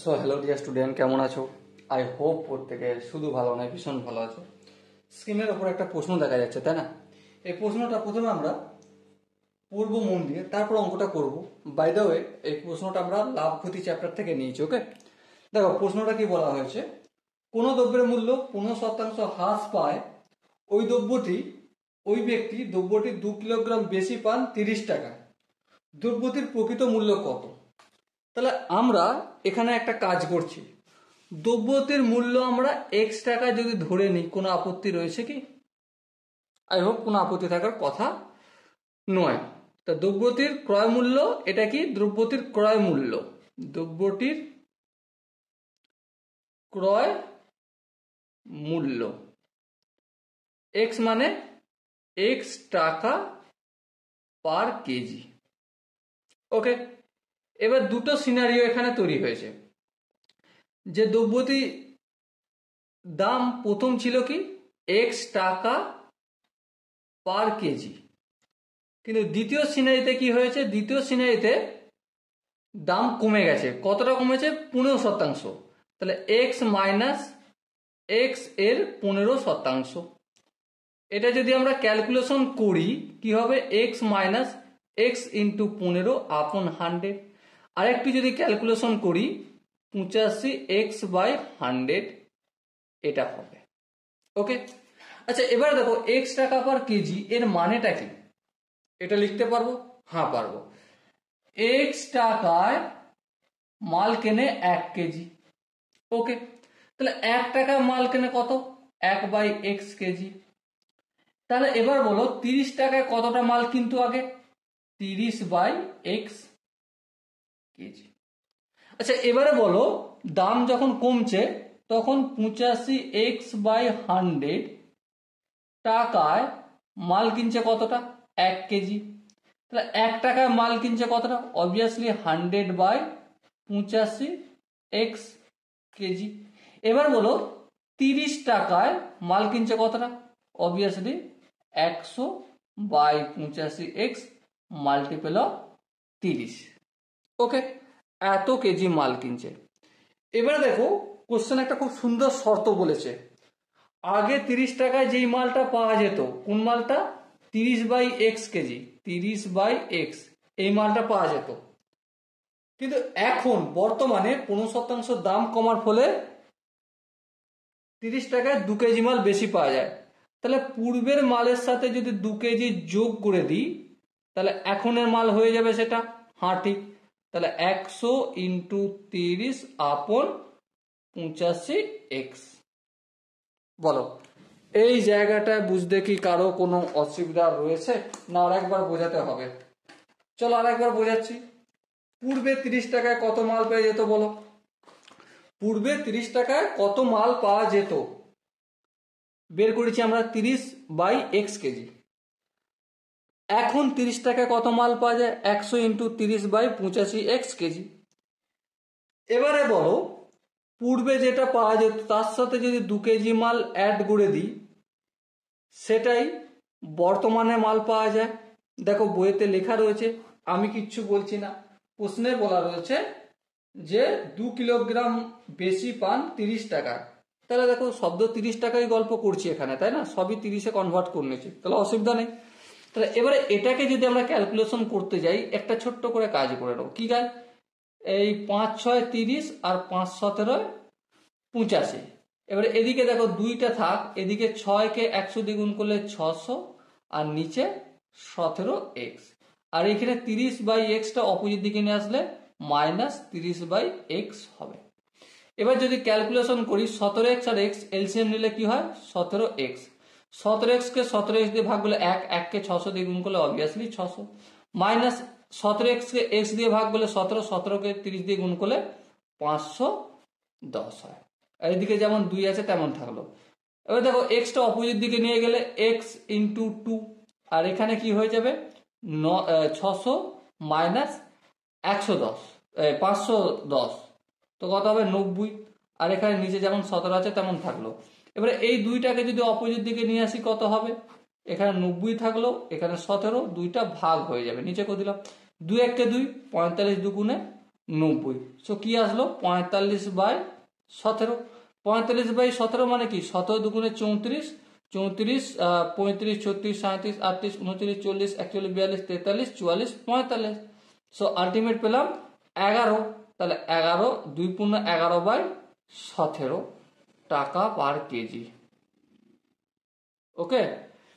So hello dear student, কেমন আছো? I hope প্রত্যেকে শুধু ভালো নয়, ভীষণ ভালো আছো। স্ক্রিনের ওপর একটা প্রশ্ন দেখা যাচ্ছে, তাই না? এই প্রশ্নটা প্রথমে আমরা পড়বো মন দিয়ে, তারপর অঙ্কটা করব। বাই দ্য ওয়ে, এই প্রশ্নটা আমরা লাভ ক্ষতি চ্যাপ্টার থেকে নিয়েছি। ওকে, দেখো প্রশ্নটা কি বলা হয়েছে। কোনো দ্রব্যের মূল্য 15% হ্রাস পায়, ওই ব্যক্তি দ্রব্যটি 2 কিলোগ্রাম বেশি পান 30 টাকা। দ্রব্যটির প্রকৃত মূল্য কত? তাহলে আমরা এখানে একটা কাজ করছি, দ্রব্যটির মূল্য আমরা এক্স টাকা যদি ধরে নিই, কোনো আপত্তি রয়েছে কি? আই হোপ কোনো আপত্তি থাকার কথা নয়। তা দ্রব্যটির ক্রয় মূল্য, এটা কি? দ্রব্যটির ক্রয় মূল্য, দ্রব্যটির ক্রয় মূল্য এক্স মানে এক্স টাকা পার কেজি। ওকে, এবার দুটো সিনারিও এখানে তৈরি হয়েছে। যে দ্রব্যটি দাম প্রথম ছিল কি এক্স টাকা পার কেজি, কিন্তু দ্বিতীয় সিনারিতে কি হয়েছে? দ্বিতীয় সিনারিতে দাম কমে গেছে। কতটা কমেছে? 15%। তাহলে এক্স মাইনাস এক্স এর 15%। এটা যদি আমরা ক্যালকুলেশন করি কি হবে? এক্স মাইনাস এক্স ইন্টু 15 আপন 100। আর একটু যদি ক্যালকুলেশন করি 85x/100 এটা হবে। ওকে, আচ্ছা এবার দেখো এক্স টাকা পার কেজি এর মানেটা কি? এটা লিখতে পারবো? হ্যাঁ পারবো। এক্স টাকায় মাল কেনে 1 কেজি। ওকে, তাহলে 1 টাকায় মাল কেনে কত? 1/x KG. তাহলে এবার বলো 30 টাকায় কতটা মাল কিনতো আগে? 30/x KG. আচ্ছা এবারে বলো দাম যখন কমছে তখন 85x/100 টাকায় মাল কিনছে কতটা? 1 কেজি। তাহলে 1 টাকায় মাল কিনছে কতটা? Obviously 100/85x KG. এবার বলো 30 টাকায় মাল কিনছে কতটা? Obviously 100/85x multiple of 30। ওকে, এত কেজি মাল কিনছে। এবারে দেখো কোশ্চেন একটা খুব সুন্দর শর্ত বলেছে। আগে 30 টাকায় যেই মালটা পাওয়া যেত, কোন মালটা? 30/x কেজি, 30/x এই মালটা পাওয়া যেত। কিন্তু এখন বর্তমানে 15% দাম কমার ফলে 30 টাকায় 2 কেজি মাল বেশি পাওয়া যায়। তাহলে পূর্বের মালের সাথে যদি 2 কেজি যোগ করে দিই তাহলে এখনের মাল হয়ে যাবে সেটা। হ্যাঁ ঠিক, তাহলে 100 ইন্টু 30 আপন 85x। বলো এই জায়গাটায় বুঝতে কি কারো কোনো অসুবিধা রয়েছে না? আর একবার বোঝাতে হবে? চলো আর একবার বোঝাচ্ছি। পূর্বে 30 টাকায় কত মাল পেয়ে যেত বলো? পূর্বে 30 টাকায় কত মাল পাওয়া যেত বের করেছি আমরা 30/x কেজি। এখন 30 টাকায় কত মাল পাওয়া যায়? 100 ইন্টু 30/85x কেজি। এবারে বলো পূর্বে যেটা পাওয়া যেত তার সাথে যদি 2 কেজি মাল অ্যাড করে দিই সেটাই বর্তমানে মাল পাওয়া যায়। দেখো বইয়েতে লেখা রয়েছে, আমি কিচ্ছু বলছি না, প্রশ্নে বলা রয়েছে যে 2 কিলোগ্রাম বেশি পান 30 টাকা। তাহলে দেখো শব্দ 30 টাকায় গল্প করছি এখানে, তাই না? সবই 30-এ কনভার্ট করে নিয়েছি, তাহলে অসুবিধা নেই। তাহলে এবারে এটাকে যদি আমরা ক্যালকুলেশন করতে যাই একটা ছোট্ট করে কাজ করে নেবো। কি কাজ? এই 5×6 30 আর 5×17 85। এবারে এদিকে দেখো দুইটা থাক, এদিকে 6কে 100 দিয়ে গুণ করলে 600 আর নিচে 17x। আর এখানে 30/x টা অপোজিট দিকে নিয়ে আসলে -30/x হবে। এবার যদি ক্যালকুলেশন করি 17x আর x এলসিএম নিলে কি হয়? 17x। 17x কে 17x দিয়ে ভাগ করলে 1, 1 কে 600 দিয়ে গুণ করলে অবভিয়াসলি 600, মাইনাস 17x কে x দিয়ে ভাগ করলে 17, 17 কে 30 দিয়ে গুণ করলে 510 হয়। আর এদিকে যেমন 2 আছে তেমন থাকলো। এবার দেখো x টা অপোজিট দিকে নিয়ে গেলে x ইন্টু 2, আর এখানে কি হয়ে যাবে? 600 মাইনাস 110 510, তো কত হবে? 90। আর এখানে নিচে যেমন 17 আছে তেমন থাকলো। এবারে এই দুইটাকে যদি অপোজিট দিকে নিয়ে আসি কত হবে? এখানে 90 থাকলো, এখানে 17, দুইটা ভাগ হয়ে যাবে, নিচে করে দিলাম 2 1 কে 2, 45 2 গুণে 90। সো কি আসলো 45/17। 45/17 মানে কি 17 দুগুণে 34, 34 35 36 37 38 39 40 41 42 43 44 45। সো আলটিমেট পেলাম 11। তাহলে 11 2 পূর্ণ 11/17 টাকা পার কেজি। ওকে,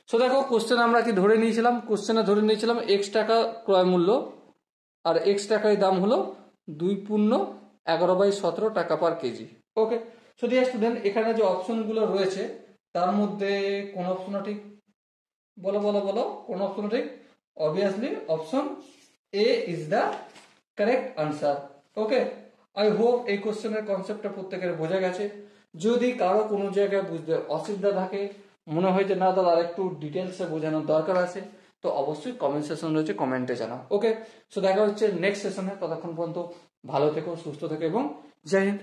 সো দেখো কোশ্চেন আমরা কি ধরে নিয়েছিলাম, কোশ্চেনে ধরে নিয়েছিলাম এক্স টাকা ক্রয় মূল্য আর এক্স টাকায় দাম হলো 2 পূর্ণ 11/17 টাকা পার কেজি। ওকে, সো ডিয়ার স্টুডেন্ট, এখানে যে অপশনগুলো রয়েছে তার মধ্যে কোন অপশনটা ঠিক? বলো বলো বলো, কোন অপশনটা ঠিক? Obviously option A is the correct answer. Okay, I hope এই কোশ্চেনের কনসেপ্টটা প্রত্যেকের বোঝা গেছে। যদি কারো কোনো জায়গায় বুঝতে অসুবিধা থাকে, মনে হয় যে না দাদা আর একটু ডিটেলসে বোঝানোর দরকার আছে, তো অবশ্যই কমেন্ট সেশন রয়েছে, কমেন্টে জানাও। ওকে, সো দেখা হচ্ছে নেক্সট সেশনে। ততক্ষণ পর্যন্ত ভালো থেকো, সুস্থ থেকো এবং জয় হিন্দ।